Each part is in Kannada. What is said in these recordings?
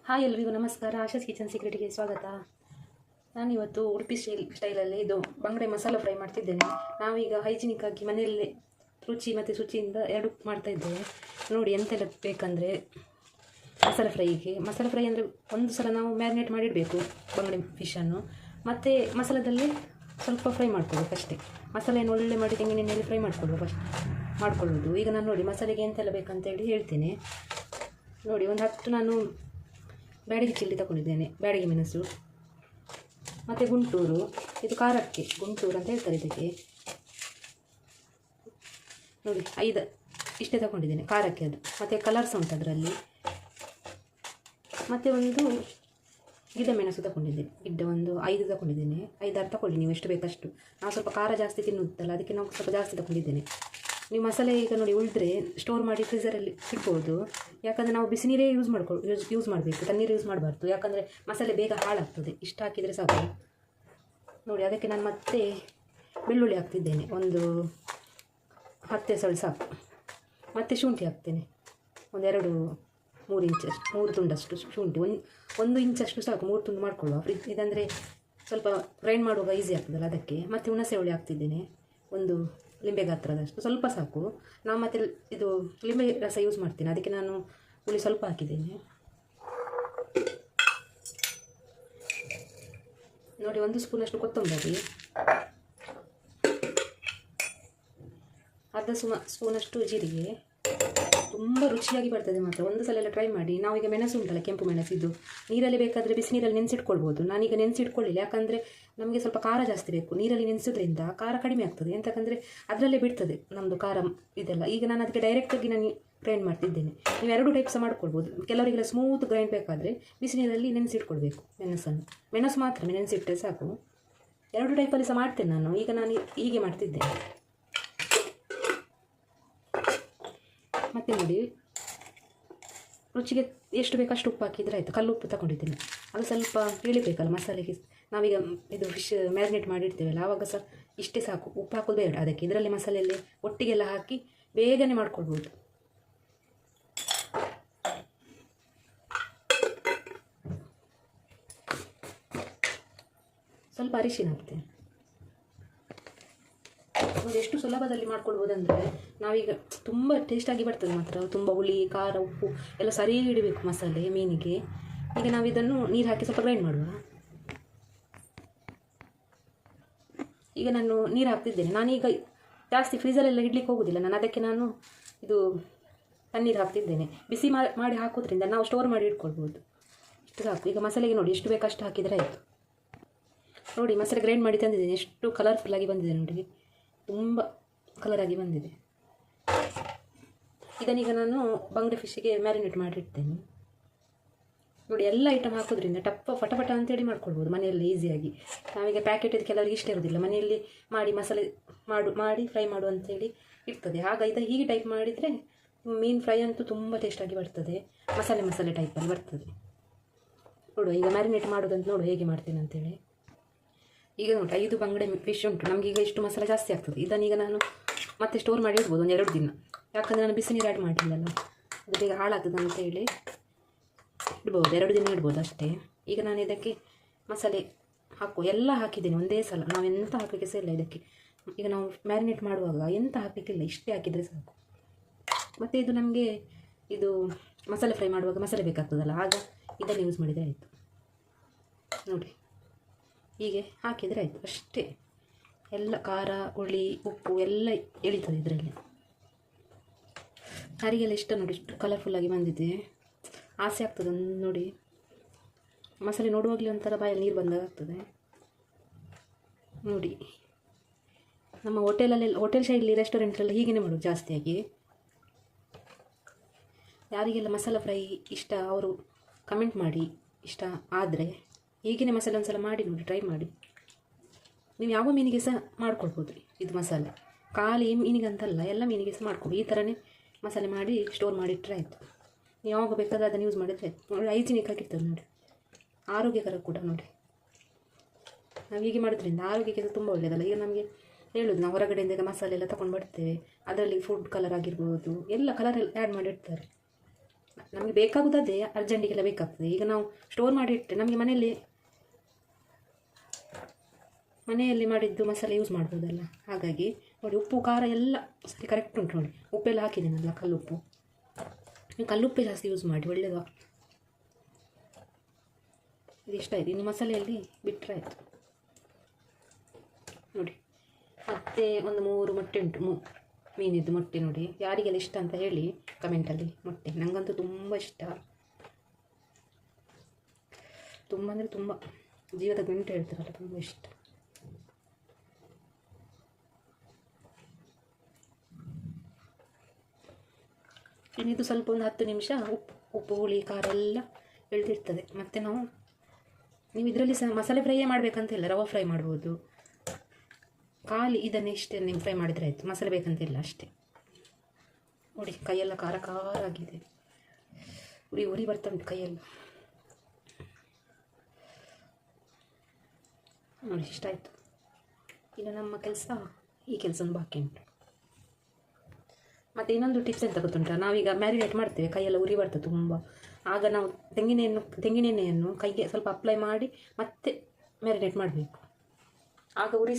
ಹಾಯ್ ಎಲ್ರಿಗೂ ನಮಸ್ಕಾರ. ಆಶಾಸ್ ಕಿಚನ್ ಸೀಕ್ರೆಟಿಗೆ ಸ್ವಾಗತ. ನಾನಿವತ್ತು ಉಡುಪಿ ಸ್ಟೈಲಲ್ಲಿ ಇದು ಬಂಗಡೆ ಮಸಾಲ ಫ್ರೈ ಮಾಡ್ತಿದ್ದೇನೆ. ನಾವೀಗ ಹೈಜಿನಿಕ್ ಆಗಿ ಮನೆಯಲ್ಲೇ ರುಚಿ ಮತ್ತು ಶುಚಿಯಿಂದ ಎರಡು ಮಾಡ್ತಾ ಇದ್ದೇವೆ. ನೋಡಿ ಎಂತೆಲ್ಲ ಬೇಕಂದರೆ ಮಸಾಲ ಫ್ರೈ ಅಂದರೆ ಒಂದು ಸಲ ನಾವು ಮ್ಯಾರಿನೇಟ್ ಮಾಡಿಡಬೇಕು ಬಂಗಡೆ ಫಿಶನ್ನು, ಮತ್ತು ಮಸಾಲದಲ್ಲಿ ಸ್ವಲ್ಪ ಫ್ರೈ ಮಾಡ್ಕೊಳ್ಬೇಕು ಅಷ್ಟೇ. ಮಸಾಲೆಯನ್ನು ಒಳ್ಳೆ ಮಾಡಿ ತೆಂಗಿನೆಣ್ಣೆಯಲ್ಲಿ ಫ್ರೈ ಮಾಡ್ಕೊಳ್ಳೋದು. ಈಗ ನಾನು ನೋಡಿ ಮಸಾಲೆಗೆ ಎಂತೆಲ್ಲ ಬೇಕಂತೇಳಿ ಹೇಳ್ತೇನೆ. ನೋಡಿ, ಒಂದು 10 ನಾನು ಬ್ಯಾಡಗಿ ಚಿಲ್ಲಿ ತಗೊಂಡಿದ್ದೇನೆ, ಬ್ಯಾಡಗಿ ಮೆಣಸು, ಮತ್ತು ಗುಂಟೂರು, ಇದು ಖಾರಕ್ಕೆ ಗುಂಟೂರು ಅಂತ ಹೇಳ್ತಾರೆ ಇದಕ್ಕೆ. ನೋಡಿ 5 ಇಷ್ಟೇ ತಗೊಂಡಿದ್ದೇನೆ ಖಾರಕ್ಕೆ ಅದು. ಮತ್ತು ಕಲರ್ಸ್ ಉಂಟು ಅದರಲ್ಲಿ. ಮತ್ತು ಒಂದು ಗಿಡ್ಡ ಮೆಣಸು ತಗೊಂಡಿದ್ದೇನೆ, ಗಿಡ್ಡ ಒಂದು 5 ತಗೊಂಡಿದ್ದೇನೆ. 5-6 ತಗೊಳ್ಳಿ ನೀವು ಎಷ್ಟು ಬೇಕಷ್ಟು. ನಾವು ಸ್ವಲ್ಪ ಖಾರ ಜಾಸ್ತಿ ತಿನ್ನುತ್ತಲ್ಲ, ಅದಕ್ಕೆ ನಾವು ಸ್ವಲ್ಪ ಜಾಸ್ತಿ ತಗೊಂಡಿದ್ದೇನೆ. ನೀವು ಮಸಾಲೆ ಈಗ ನೋಡಿ ಉಳಿದ್ರೆ ಸ್ಟೋರ್ ಮಾಡಿ ಫ್ರೀಝರಲ್ಲಿ ಇಡ್ಬೋದು. ಯಾಕಂದರೆ ನಾವು ಬಿಸಿ ನೀರೇ ಯೂಸ್ ಮಾಡಬೇಕು, ತಣ್ಣೀರು ಯೂಸ್ ಮಾಡಬಾರ್ದು. ಯಾಕಂದರೆ ಮಸಾಲೆ ಬೇಗ ಹಾಳಾಗ್ತದೆ. ಇಷ್ಟು ಹಾಕಿದರೆ ಸಾಕು. ನೋಡಿ, ಅದಕ್ಕೆ ನಾನು ಮತ್ತೆ ಬೆಳ್ಳುಳ್ಳಿ ಹಾಕ್ತಿದ್ದೇನೆ, ಒಂದು 10 ಎಸಳು ಸಾಕು. ಮತ್ತು ಶುಂಠಿ ಹಾಕ್ತೇನೆ, ಒಂದು 2-3 ಇಂಚಷ್ಟು, 3 ತುಂಡಷ್ಟು ಶುಂಠಿ, 1 ಇಂಚಷ್ಟು ಸಾಕು. 3 ತುಂಡು ಮಾಡ್ಕೊಳ್ಳುವ ಇದಂದರೆ ಸ್ವಲ್ಪ ಗ್ರೈಂಡ್ ಮಾಡುವಾಗ ಈಸಿ ಆಗ್ತದಲ್ಲ ಅದಕ್ಕೆ. ಮತ್ತು ಹುಣಸೆ ಹುಳಿ ಹಾಕ್ತಿದ್ದೇನೆ, ಒಂದು ಲಿಂಬೆ ಗಾತ್ರದಷ್ಟು, ಸ್ವಲ್ಪ ಸಾಕು. ನಾನು ಮತ್ತೆ ಇದು ಲಿಂಬೆ ರಸ ಯೂಸ್ ಮಾಡ್ತೀನಿ, ಅದಕ್ಕೆ ನಾನು ಹುಳಿ ಸ್ವಲ್ಪ ಹಾಕಿದ್ದೇನೆ. ನೋಡಿ, 1 ಸ್ಪೂನಷ್ಟು ಕೊತ್ತಂಬರಿ, ಅರ್ಧ ಸ್ಪೂನಷ್ಟು ಜೀರಿಗೆ. ತುಂಬ ರುಚಿಯಾಗಿ ಬರ್ತದೆ ಮಾತ್ರ. ಒಂದು ಸಲ ಎಲ್ಲ ಟ್ರೈ ಮಾಡಿ. ನಾವೀಗ ಮೆಣಸು ಉಂಟಲ್ಲ, ಕೆಂಪು ಮೆಣಸು, ಇದು ನೀರಲ್ಲಿ ಬೇಕಾದರೆ ಬಿಸಿ ನೀರಲ್ಲಿ ನೆನೆಸಿಟ್ಕೊಳ್ಬೋದು. ನಾನೀಗ ನೆನೆಸಿಟ್ಕೊಳ್ಳಿಲ್ಲ, ಯಾಕಂದರೆ ನಮಗೆ ಸ್ವಲ್ಪ ಖಾರ ಜಾಸ್ತಿ ಬೇಕು. ನೀರಲ್ಲಿ ನೆನೆಸೋದ್ರಿಂದ ಖಾರ ಕಡಿಮೆ ಆಗ್ತದೆ, ಎಂತಕ್ಕಂದರೆ ಅದರಲ್ಲೇ ಬಿಡ್ತದೆ ನಮ್ಮದು ಖಾರ ಇದೆಲ್ಲ. ಈಗ ನಾನು ಅದಕ್ಕೆ ಡೈರೆಕ್ಟಾಗಿ ನಾನು ಗ್ರೈಂಡ್ ಮಾಡ್ತಿದ್ದೇನೆ. ನೀವು 2 ಟೈಪ್ ಸಹ ಮಾಡ್ಕೊಳ್ಬೋದು. ಕೆಲವರಿಗೆಲ್ಲ ಸ್ಮೂತ್ ಗ್ರೈಂಡ್ ಬೇಕಾದರೆ ಬಿಸಿ ನೀರಲ್ಲಿ ನೆನೆಸಿಟ್ಕೊಳ್ಬೇಕು ಮೆಣಸು ಮಾತ್ರ ನೆನೆಸಿಟ್ಟರೆ ಸಾಕು. 2 ಟೈಪಲ್ಲಿ ಸಹ ಮಾಡ್ತೇನೆ ನಾನು. ಈಗ ನಾನು ಹೀಗೆ ಮಾಡ್ತಿದ್ದೇನೆ. ಮತ್ತು ನೋಡಿ, ರುಚಿಗೆ ಎಷ್ಟು ಬೇಕಷ್ಟು ಉಪ್ಪು ಹಾಕಿದರೆ ಆಯಿತು. ಕಲ್ಲು ಉಪ್ಪು ತಗೊಂಡಿದ್ದೇನೆ, ಅದು ಸ್ವಲ್ಪ ಇಳಿಬೇಕಲ್ಲ ಮಸಾಲೆಗೆ. ನಾವೀಗ ಇದು ಫಿಶ್ ಮ್ಯಾರಿನೇಟ್ ಮಾಡಿಡ್ತೇವಲ್ಲ, ಆವಾಗ ಸಹ ಇಷ್ಟೇ ಸಾಕು. ಉಪ್ಪು ಹಾಕೋದು ಬೇಡ ಅದಕ್ಕೆ. ಇದರಲ್ಲಿ ಮಸಾಲೆಯಲ್ಲಿ ಒಟ್ಟಿಗೆಲ್ಲ ಹಾಕಿ ಬೇಗನೆ ಮಾಡ್ಕೊಳ್ಬೋದು. ಸ್ವಲ್ಪ ಅರಿಶಿನ ಹಾಕ್ತೇನೆ. ಒಂದು ಎಷ್ಟು ಸುಲಭದಲ್ಲಿ ಮಾಡ್ಕೊಳ್ಬೋದಂದರೆ, ನಾವೀಗ ತುಂಬ ಟೇಸ್ಟಾಗಿ ಬರ್ತದೆ ಮಾತ್ರ. ತುಂಬ ಹುಳಿ, ಖಾರ, ಉಪ್ಪು ಎಲ್ಲ ಸರಿ ಇಡಬೇಕು ಮಸಾಲೆ ಮೀನಿಗೆ. ಈಗ ನಾವು ಇದನ್ನು ನೀರು ಹಾಕಿ ಸ್ವಲ್ಪ ಗ್ರೈಂಡ್ ಮಾಡುವ. ಈಗ ನಾನು ನೀರು ಹಾಕ್ತಿದ್ದೇನೆ. ನಾನೀಗ ಜಾಸ್ತಿ ಫ್ರೀಝರೆಲ್ಲ ಇಡ್ಲಿಕ್ಕೆ ಹೋಗೋದಿಲ್ಲ ನಾನು, ಅದಕ್ಕೆ ನಾನು ಇದು ತಣ್ಣೀರು ಹಾಕ್ತಿದ್ದೇನೆ. ಬಿಸಿ ಮಾಡಿ ಹಾಕೋದ್ರಿಂದ ನಾವು ಸ್ಟೋರ್ ಮಾಡಿ ಇಟ್ಕೊಳ್ಬೋದು. ಇಷ್ಟು ಸಾಕು. ಈಗ ಮಸಾಲೆಗೆ ನೋಡಿ ಎಷ್ಟು ಬೇಕಷ್ಟು ಹಾಕಿದರೆ ಆಯಿತು. ನೋಡಿ, ಮಸಾಲೆ ಗ್ರೈಂಡ್ ಮಾಡಿ ತಂದಿದ್ದೇನೆ. ಎಷ್ಟು ಕಲರ್ಫುಲ್ಲಾಗಿ ಬಂದಿದೆ ನೋಡಿ, ತುಂಬ ಕಲರಾಗಿ ಬಂದಿದೆ. ಇದನ್ನೀಗ ನಾನು ಬಂಗಡೆ ಫಿಶ್ಶಿಗೆ ಮ್ಯಾರಿನೇಟ್ ಮಾಡಿಡ್ತೇನೆ. ನೋಡಿ, ಎಲ್ಲ ಐಟಮ್ ಹಾಕೋದ್ರಿಂದ ಫಟಫಟ ಅಂತೇಳಿ ಮಾಡ್ಕೊಳ್ಬೋದು ಮನೆಯಲ್ಲಿ ಈಸಿಯಾಗಿ. ನಾವೀಗ ಪ್ಯಾಕೆಟ್ ಕೆಲವರಿಗೆ ಇಷ್ಟ ಇರೋದಿಲ್ಲ, ಮನೆಯಲ್ಲಿ ಮಾಡಿ ಮಸಾಲೆ ಮಾಡಿ ಫ್ರೈ ಮಾಡು ಅಂತೇಳಿ ಇರ್ತದೆ. ಆಗ ಹೀಗೆ ಟೈಪ್ ಮಾಡಿದರೆ ಮೀನು ಫ್ರೈ ಅಂತೂ ತುಂಬ ಟೇಸ್ಟಾಗಿ ಬರ್ತದೆ. ಮಸಾಲೆ ಟೈಪಲ್ಲಿ ಬರ್ತದೆ. ನೋಡುವ ಈಗ ಮ್ಯಾರಿನೇಟ್ ಮಾಡೋದಂತ ನೋಡು ಹೇಗೆ ಮಾಡ್ತೇನೆ ಅಂತೇಳಿ. ಈಗ ನೋಡಿ 5 ಬಂಗಡೆ ಫಿಶ್ ಉಂಟು. ನಮಗೆ ಈಗ ಇಷ್ಟು ಮಸಾಲೆ ಜಾಸ್ತಿ ಆಗ್ತದೆ. ಇದನ್ನೀಗ ನಾನು ಮತ್ತೆ ಸ್ಟೋರ್ ಮಾಡಿ ಇಡ್ಬೋದು ಒಂದು 2 ದಿನ. ಯಾಕಂದರೆ ನಾನು ಬಿಸಿ ನೀರು ಆ್ಯಡ್ ಮಾಡಿಲ್ಲಲ್ಲ, ಅದು ಬೇಗ ಹಾಳಾಗ್ತದೆ ಅಂತೇಳಿ ಇಡ್ಬೋದು. 2 ದಿನ ಇಡ್ಬೋದು ಅಷ್ಟೇ. ಈಗ ನಾನು ಇದಕ್ಕೆ ಮಸಾಲೆ ಎಲ್ಲ ಹಾಕಿದ್ದೇನೆ ಒಂದೇ ಸಲ. ನಾವೆಂತ ಹಾಕಲಿಕ್ಕೆ ಸಹ ಇಲ್ಲ ಇದಕ್ಕೆ. ಈಗ ನಾವು ಮ್ಯಾರಿನೇಟ್ ಮಾಡುವಾಗ ಎಂತ ಹಾಕಲಿಕ್ಕಿಲ್ಲ, ಇಷ್ಟೇ ಹಾಕಿದರೆ ಸಾಕು. ಮತ್ತು ಇದು ನಮಗೆ ಇದು ಮಸಾಲೆ ಫ್ರೈ ಮಾಡುವಾಗ ಮಸಾಲೆ ಬೇಕಾಗ್ತದಲ್ಲ, ಆಗ ಇದನ್ನು ಯೂಸ್ ಮಾಡಿದರೆ ಆಯಿತು. ನೋಡಿ, ಹೀಗೆ ಹಾಕಿದರೆ ಆಯಿತು ಅಷ್ಟೇ. ಎಲ್ಲ ಖಾರ, ಹುಳಿ, ಉಪ್ಪು ಎಲ್ಲ ಎಳೀತದೆ ಇದರಲ್ಲಿ. ಯಾರಿಗೆಲ್ಲ ಇಷ್ಟ ನೋಡಿ, ಇಷ್ಟು ಕಲರ್ಫುಲ್ಲಾಗಿ ಬಂದಿದೆ. ಆಸೆ ಆಗ್ತದೆ ಒಂದು ನೋಡಿ. ಮಸಾಲೆ ನೋಡುವಾಗಲೇ ಒಂಥರ ಬಾಯಲ್ಲಿ ನೀರು ಬಂದಾಗ್ತದೆ ನೋಡಿ. ನಮ್ಮ ಹೋಟೆಲ್ ಶೈಲಿ ರೆಸ್ಟೋರೆಂಟಲ್ಲಿ ಹೀಗೇ ಮಾಡೋದು ಜಾಸ್ತಿಯಾಗಿ. ಯಾರಿಗೆಲ್ಲ ಮಸಾಲ ಫ್ರೈ ಇಷ್ಟ ಅವರು ಕಮೆಂಟ್ ಮಾಡಿ. ಇಷ್ಟ ಆದರೆ ಹೀಗೇ ಮಸಾಲೆ ಒಂದು ಸಲ ಮಾಡಿ ನೋಡಿ, ಟ್ರೈ ಮಾಡಿ. ನೀವು ಯಾವ ಮೀನಿಗೆ ಸಹ ಮಾಡ್ಕೊಳ್ಬೋದು ಇದು ಮಸಾಲೆ. ಖಾಲಿ ಮೀನಿಗಂತಲ್ಲ, ಎಲ್ಲ ಮೀನಿಗೆ ಸಹ ಮಾಡ್ಕೊಬೋದು. ಈ ಥರನೇ ಮಸಾಲೆ ಮಾಡಿ ಸ್ಟೋರ್ ಮಾಡಿಟ್ರೆ ಆಯಿತು. ನೀವು ಯಾವಾಗ ಬೇಕಾದ್ರೆ ಅದನ್ನು ಯೂಸ್ ಮಾಡಿದರೆ ಆಯಿತು. ನೋಡಿ, ಹೈಜಿನಿಕ್ ಆಗಿರ್ತದೆ ನೋಡಿ, ಆರೋಗ್ಯಕರ ಕೂಡ ನೋಡಿ. ನಾವು ಹೀಗೆ ಮಾಡೋದ್ರಿಂದ ಆರೋಗ್ಯಕ್ಕೆ ಸಹ ತುಂಬ ಒಳ್ಳೆಯದಲ್ಲ. ಈಗ ನಮಗೆ ಹೇಳೋದು, ನಾವು ಹೊರಗಡೆಯಿಂದ ಈಗ ಮಸಾಲೆ ಎಲ್ಲ ತಗೊಂಡು ಬರ್ತೇವೆ, ಅದರಲ್ಲಿ ಫುಡ್ ಕಲರ್ ಆಗಿರ್ಬೋದು, ಎಲ್ಲ ಕಲರ್ ಆ್ಯಡ್ ಮಾಡಿರ್ತಾರೆ. ನಮಗೆ ಬೇಕಾಗುವುದೇ ಅರ್ಜೆಂಟಿಗೆಲ್ಲ ಬೇಕಾಗ್ತದೆ. ಈಗ ನಾವು ಸ್ಟೋರ್ ಮಾಡಿಟ್ಟರೆ ನಮಗೆ ಮನೆಯಲ್ಲಿ ಮಾಡಿದ್ದು ಮಸಾಲೆ ಯೂಸ್ ಮಾಡ್ಬೋದಲ್ಲ. ಹಾಗಾಗಿ ನೋಡಿ ಉಪ್ಪು ಖಾರ ಎಲ್ಲ ಸರಿ ಕರೆಕ್ಟ್ ಉಂಟು ನೋಡಿ. ಉಪ್ಪೆಲ್ಲ ಹಾಕಿದ್ದೀನಲ್ಲ, ಕಲ್ಲುಪ್ಪು. ನೀವು ಕಲ್ಲುಪ್ಪೆ ಜಾಸ್ತಿ ಯೂಸ್ ಮಾಡಿ, ಒಳ್ಳೆಯದು. ಇದು ಇಷ್ಟ ಆಯಿತು. ಇನ್ನು ಮಸಾಲೆಯಲ್ಲಿ ಬಿಟ್ಟರೆ ಆಯಿತು ನೋಡಿ. ಮತ್ತು ಒಂದು 3 ಮೊಟ್ಟೆ ಉಂಟು, ಮೀನಿದ್ದು ಮೊಟ್ಟೆ ನೋಡಿ. ಯಾರಿಗೆಲ್ಲ ಇಷ್ಟ ಅಂತ ಹೇಳಿ ಕಮೆಂಟಲ್ಲಿ. ಮೊಟ್ಟೆ ನನಗಂತೂ ತುಂಬ ಇಷ್ಟ, ತುಂಬ ಅಂದರೆ ತುಂಬ, ಜೀವದ ಗಂಟೆ ಹೇಳ್ತಾರಲ್ಲ, ತುಂಬ ಇಷ್ಟ. ಇನ್ನಿದು ಸ್ವಲ್ಪ ಒಂದು 10 ನಿಮಿಷ ಉಪ್ಪು ಹುಳಿ ಖಾರ ಎಲ್ಲ ಎಳ್ದಿರ್ತದೆ. ಮತ್ತು ನೀವು ಇದರಲ್ಲಿ ಸಹ ಮಸಾಲೆ ಫ್ರೈಯೇ ಮಾಡಬೇಕಂತಿಲ್ಲ, ರವೆ ಫ್ರೈ ಮಾಡ್ಬೋದು. ಖಾಲಿ ಇದನ್ನೇ ಇಷ್ಟೇ ನೀವು ಫ್ರೈ ಮಾಡಿದರೆ ಆಯಿತು, ಮಸಾಲೆ ಬೇಕಂತಿಲ್ಲ ಅಷ್ಟೇ. ನೋಡಿ ಕೈಯೆಲ್ಲ ಖಾರ ಖಾರ ಆಗಿದೆ, ಉರಿ ಬರ್ತಾ ಉಂಟು ಕೈಯೆಲ್ಲ. ನೋಡಿ ಇಷ್ಟ ಆಯಿತು. ಇನ್ನು ನಮ್ಮ ಈ ಕೆಲಸ ಬಾಕಿ ಉಂಟು. ಮತ್ತು ಇನ್ನೊಂದು ಟಿಪ್ಸ್ ಎಂತ ಗೊತ್ತುಂಟ, ನಾವೀಗ ಮ್ಯಾರಿನೇಟ್ ಮಾಡ್ತೇವೆ, ಕೈಯೆಲ್ಲ ಉರಿ ಬರ್ತದೆ ತುಂಬ. ಆಗ ನಾವು ತೆಂಗಿನೆಣ್ಣೆಯನ್ನು ಕೈಗೆ ಸ್ವಲ್ಪ ಅಪ್ಲೈ ಮಾಡಿ ಮತ್ತೆ ಮ್ಯಾರಿನೇಟ್ ಮಾಡಬೇಕು. ಆಗ ಉರಿ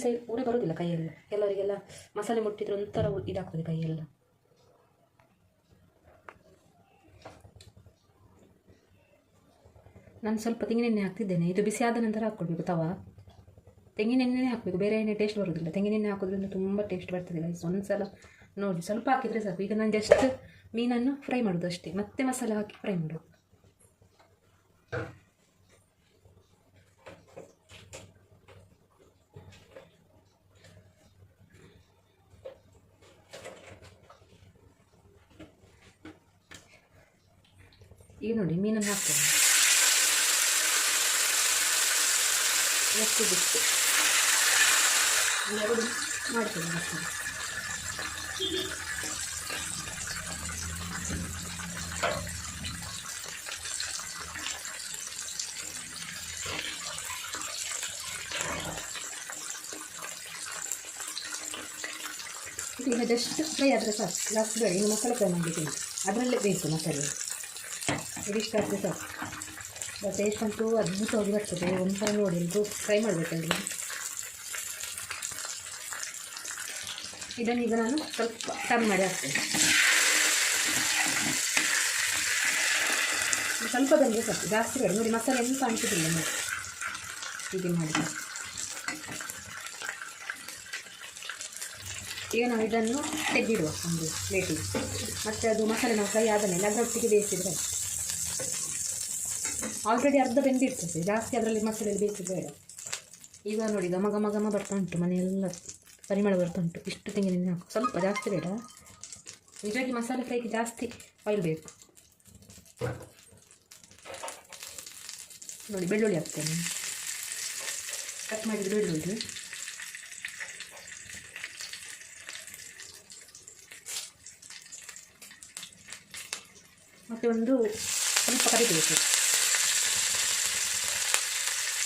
ಬರೋದಿಲ್ಲ ಕೈಯಲ್ಲಿ. ಕೆಲವರಿಗೆಲ್ಲ ಮಸಾಲೆ ಮುಟ್ಟಿದ್ರೆ ಒಂಥರ ಇದಾಗ್ತದೆ ಕೈಯೆಲ್ಲ. ನಾನು ಸ್ವಲ್ಪ ತೆಂಗಿನೆಣ್ಣೆ ಹಾಕ್ತಿದ್ದೇನೆ. ಇದು ಬಿಸಿ ಆದ ನಂತರ ಹಾಕ್ಕೊಳ್ಬೇಕು ತವಾ. ತೆಂಗಿನೆಣ್ಣೆ ಹಾಕಬೇಕು, ಬೇರೆ ಎಣ್ಣೆ ಟೇಸ್ಟ್ ಬರೋದಿಲ್ಲ. ತೆಂಗಿನೆಣ್ಣೆ ಹಾಕೋದ್ರಿಂದ ತುಂಬ ಟೇಸ್ಟ್ ಬರ್ತದೆ ಗೈಸ್. ಒಂದ್ಸಲ ನೋಡಿ, ಸ್ವಲ್ಪ ಹಾಕಿದರೆ ಸಾಕು. ಈಗ ನಾನು ಜಸ್ಟ್ ಮೀನನ್ನು ಫ್ರೈ ಮಾಡೋದು ಅಷ್ಟೇ, ಮತ್ತೆ ಮಸಾಲೆ ಹಾಕಿ ಫ್ರೈ ಮಾಡೋದು. ಈಗ ನೋಡಿ ಮೀನನ್ನು ಹಾಕ್ತೇನೆ, ಎಷ್ಟು ಬಿಟ್ಟು ಎರಡು ಮಾಡ್ತೇನೆ ಮಸಾಲೆ. ಈಗ ಜಸ್ಟ್ ಫ್ರೈ ಆದರೆ ಸಾಕು, ಜಾಸ್ತಿ ಬೇಡ. ಇನ್ನು ಮಸಾಲೆ ಫ್ರೈ ಮಾಡಲಿಕ್ಕೆ ಅದರಲ್ಲೇ ಬೇಕು ಮಸಾಲೆ. ಇದಿಷ್ಟ ಆದರೆ ಸಾಕು. ಟೇಸ್ಟ್ ಅಂತೂ ಅದ್ಭುತವಾಗಿ ಬರ್ತದೆ. ಒಂದ್ಸಲ ನೋಡಿ, ಇದು ಫ್ರೈ ಮಾಡಬೇಕಲ್ರಿ. ಇದನ್ನೀಗ ನಾನು ಸ್ವಲ್ಪ ಟರ್ನ್ ಮಾಡಿ ಹಾಕ್ತೇನೆ. ಸ್ವಲ್ಪ ಬಂದರೆ ಸಾಕು, ಜಾಸ್ತಿ ಬೇಡ. ನೋಡಿ ಮಸಾಲೆ ಎಂತ ಅನಿಸೋದಿಲ್ಲ ನೋಡಿ, ಹೀಗೆ ಮಾಡಿ. ಈಗ ನಾವು ಇದನ್ನು ತೆಗೆದಿಡುವ ಒಂದು ಪ್ಲೇಟಿಗೆ. ಮತ್ತು ಅದು ಮಸಾಲೆ ನಾವು ಫ್ರೈ ಆದ ಮೇಲೆ ಅದರೊಟ್ಟಿಗೆ ಬೇಯಿಸಿದರೆ ಆಲ್ರೆಡಿ ಅರ್ಧ ಬೆಂದಿರ್ತದೆ, ಜಾಸ್ತಿ ಅದರಲ್ಲಿ ಮಸಾಲೆಯಲ್ಲಿ ಬೇಯಿಸಿದ್ರೆ ಬೇಡ. ಈಗ ನೋಡಿ ಘಮ ಬರ್ತಾ ಉಂಟು, ಮನೆಯೆಲ್ಲ ಪರಿಮಳ ಬರ್ತಾ ಉಂಟು. ಇಷ್ಟು ತೆಂಗಿನೆಣ್ಣೆ ಹಾಕು, ಸ್ವಲ್ಪ, ಜಾಸ್ತಿ ಬೇಡ. ನಿಜವಾಗಿ ಮಸಾಲೆ ಫ್ರೈಗೆ ಜಾಸ್ತಿ ಆಯಿಲ್ ಬೇಕು. ನೋಡಿ ಬೆಳ್ಳುಳ್ಳಿ ಹಾಕ್ತೇನೆ, ಕಟ್ ಮಾಡಿದ ಬೆಳ್ಳುಳ್ಳಿ. ಮತ್ತು ಒಂದು ಸ್ವಲ್ಪ ಕರಿಬೇಕು,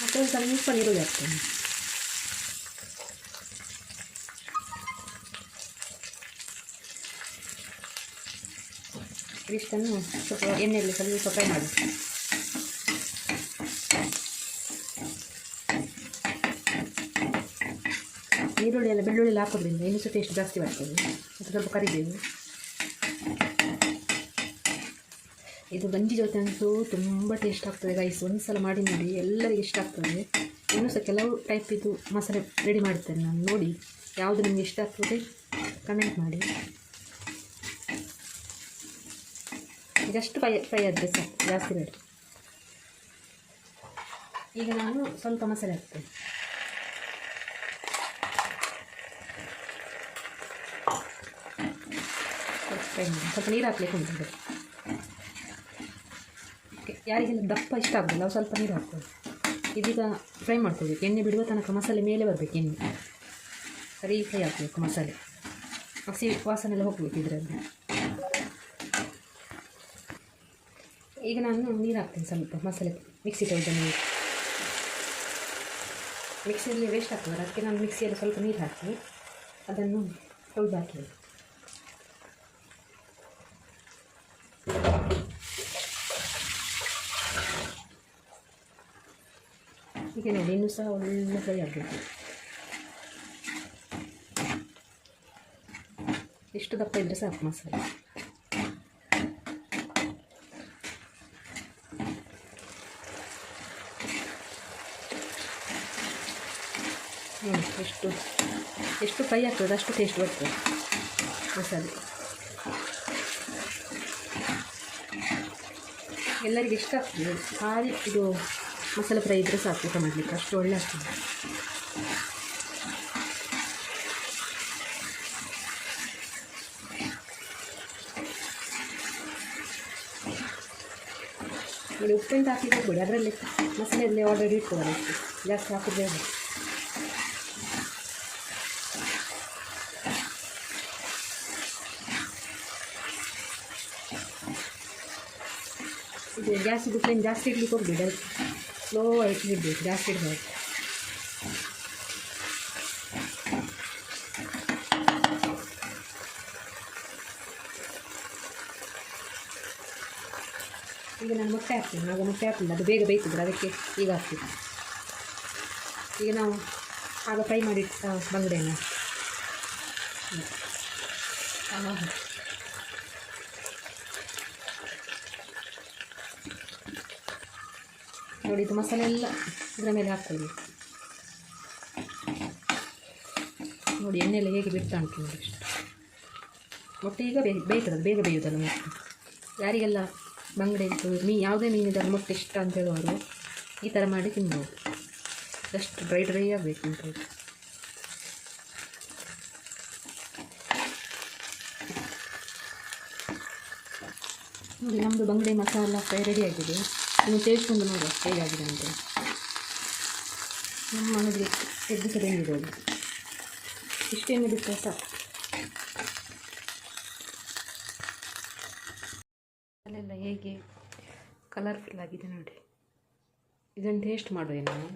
ಮತ್ತು ಒಂದು ಸ್ವಲ್ಪ ನೀರುಳ್ಳಿ ಹಾಕ್ತೇನೆ. ಇಷ್ಟನ್ನು ಸ್ವಲ್ಪ ಎಣ್ಣೆಯಲ್ಲಿ ಸ್ವಲ್ಪ ಫ್ರೈ ಮಾಡಿ. ಈರುಳ್ಳಿ ಎಲ್ಲ ಬೆಳ್ಳುಳ್ಳಿ ಹಾಕೋದ್ರಿಂದ ಇನ್ನೂ ಸಹ ಟೇಸ್ಟ್ ಜಾಸ್ತಿ ಬರ್ತದೆ. ಮತ್ತು ಸ್ವಲ್ಪ ಕರಿಬೇವು. ಇದು ಗಂಜಿ ಜೊತೆ ಅಂತೂ ತುಂಬ ಟೇಸ್ಟ್ ಆಗ್ತದೆ ಗೈಸ್. ಒಂದು ಸಲ ಮಾಡಿ ನೋಡಿ, ಎಲ್ಲರಿಗೂ ಇಷ್ಟ ಆಗ್ತದೆ. ಇನ್ನೂ ಸಹ ಕೆಲವು ಟೈಪ್ ಇದು ಮಸಾಲೆ ರೆಡಿ ಮಾಡ್ತೇನೆ ನಾನು. ನೋಡಿ ಯಾವುದು ನಿಮಗೆ ಇಷ್ಟ ಆಗ್ತದೆ ಕಮೆಂಟ್ ಮಾಡಿ. ಜಸ್ಟ್ ಫ್ರೈ ಆದರೆ ಸಾಕು, ಜಾಸ್ತಿ ಬೇಡ. ಈಗ ನಾನು ಸ್ವಲ್ಪ ಮಸಾಲೆ ಹಾಕ್ತೇನೆ. ಸ್ವಲ್ಪ ನೀರು ಹಾಕ್ಲಿಕ್ಕೆ ಉಂಟು. ಯಾರಿಗೆಲ್ಲ ದಪ್ಪ ಇಷ್ಟ ಆಗಲ್ಲ ನಾವು ಸ್ವಲ್ಪ ನೀರು ಹಾಕ್ಬೋದು. ಇದೀಗ ಫ್ರೈ ಮಾಡ್ಕೊಳ್ಬೇಕು. ಎಣ್ಣೆ ಬಿಡುವ ತನಕ ಮಸಾಲೆ ಮೇಲೆ ಬರಬೇಕು. ಎಣ್ಣೆ ಸರಿ ಫ್ರೈ ಹಾಕಬೇಕು. ಮಸಾಲೆ ಹಸಿ ವಾಸನೆ ಎಲ್ಲ ಹೋಗ್ಬೇಕು ಇದರಲ್ಲಿ. ಈಗ ನಾನು ನೀರು ಹಾಕ್ತೇನೆ ಸ್ವಲ್ಪ. ಮಸಾಲೆ ಮಿಕ್ಸಿ ತೊಳೆದ ನೀರು, ಮಿಕ್ಸಿಯಲ್ಲಿ ವೇಸ್ಟ್ ಆಗ್ತದೆ, ಅದಕ್ಕೆ ನಾನು ಮಿಕ್ಸಿಯಲ್ಲಿ ಸ್ವಲ್ಪ ನೀರು ಹಾಕಿ ಅದನ್ನು ತೊಳೆದು ಹಾಕಿ. ಹೀಗೆ ನೋಡಿ ಇನ್ನೂ ಸಹ ಒಳ್ಳೆ ಫ್ರೈ ಆಗಬೇಕು. ಎಷ್ಟು ದಪ್ಪ ಇದ್ದರೆ ಸಾಕು ಮಸಾಲೆ. ನೋಡಿ ಎಷ್ಟು ಫ್ರೈ ಆಗ್ತದೆ ಅಷ್ಟು ಟೇಸ್ಟ್ ಬರ್ತದೆ ಮಸಾಲೆ. ಎಲ್ಲರಿಗೆ ಇಷ್ಟ ಆಗ್ತದೆ. ಖಾಲಿ ಇದು ಮಸಾಲೆ ಫ್ರೈ ಇದ್ದರೆ ಸಾಕು ಊಟ ಮಾಡಲಿಕ್ಕೆ, ಅಷ್ಟು ಒಳ್ಳೆ ಆಗ್ತದೆ. ನೋಡಿ ಉಪ್ಪೆಂಟು ಹಾಕಿ ಹೋಗ್ಬೇಡಿ, ಅದರಲ್ಲಿ ಮಸಾಲೆಯಲ್ಲೇ ಆಲ್ರೆಡಿ ಇಟ್ಕೊಳ್ಳೋದು, ಜಾಸ್ತಿ ಹಾಕಿದ್ರೆ ಇದು ಗ್ಯಾಸಿಗೆ ಫ್ಲೇಮ್ ಜಾಸ್ತಿ ಇಡ್ಲಿಕ್ಕೆ ಹೋಗ್ಬೇಡಿ, ಅದು ಸ್ಲೋ ಆಗಿ ಇಡಬೇಕು, ಜಾಸ್ತಿ ಇಡಬೇಕು. ಈಗ ನಾನು ಮೊಟ್ಟೆ ಹಾಕ್ತೀನಿ, ಆಗ ಮೊಟ್ಟೆ ಹಾಕಿಲ್ಲ, ಅದು ಬೇಗ ಬೇಯ್ತಿದ್ರೆ ಅದಕ್ಕೆ ಈಗ ಹಾಕ್ತೀನಿ. ಈಗ ನಾವು ಆಗ ಫ್ರೈ ಮಾಡಿ ಬಂಗಡೆನ ನೋಡಿ, ಇದು ಮಸಾಲೆ ಎಲ್ಲ ಇದರ ಮೇಲೆ ಹಾಕ್ಕೊಳ್ಳಿ. ನೋಡಿ ಎಣ್ಣೆಲ್ಲ ಹೇಗೆ ಬಿಡ್ತಾ ಉಂಟು ನೋಡಿ. ಮೊಟ್ಟೆ ಈಗ ಬೇಯ್ತದೆ, ಬೇಗ ಬೇಯುವುದಲ್ಲ ಮೊಟ್ಟೆ. ಯಾರಿಗೆಲ್ಲ ಬಂಗಡೆ ಇತ್ತು ಯಾವುದೇ ಮೀನಿದಲ್ಲಿ ಮೊಟ್ಟೆ ಇಷ್ಟ ಅಂತ ಹೇಳುವವರು ಈ ಥರ ಮಾಡಿ ತಿನ್ಬೋದು. ಜಸ್ಟ್ ಡ್ರೈ ಆಗಬೇಕು ಅಂತ ಹೇಳಿ. ನೋಡಿ ನಮ್ಮದು ಬಂಗಡೆ ಮಸಾಲ ಫ್ರೈ ರೆಡಿ ಆಗಿದೆ. ನೀವು ಟೇಸ್ಟ್ಕೊಂಡು ನೋಡುವ ಹೇಗಾಗಿದೆ ಅಂತ. ನಮ್ಮ ಮನೆಗೆ ಎದ್ದು ಸಹ ಬೆಂದಿರೋದು ಇಷ್ಟೇನು ಬಿಟ್ಟರೆ ಸಾಕು. ಅಲ್ಲೆಲ್ಲ ಹೇಗೆ ಕಲರ್ಫುಲ್ ಆಗಿದೆ ನೋಡಿ. ಇದನ್ನು ಟೇಸ್ಟ್ ಮಾಡುವ ನಾವು.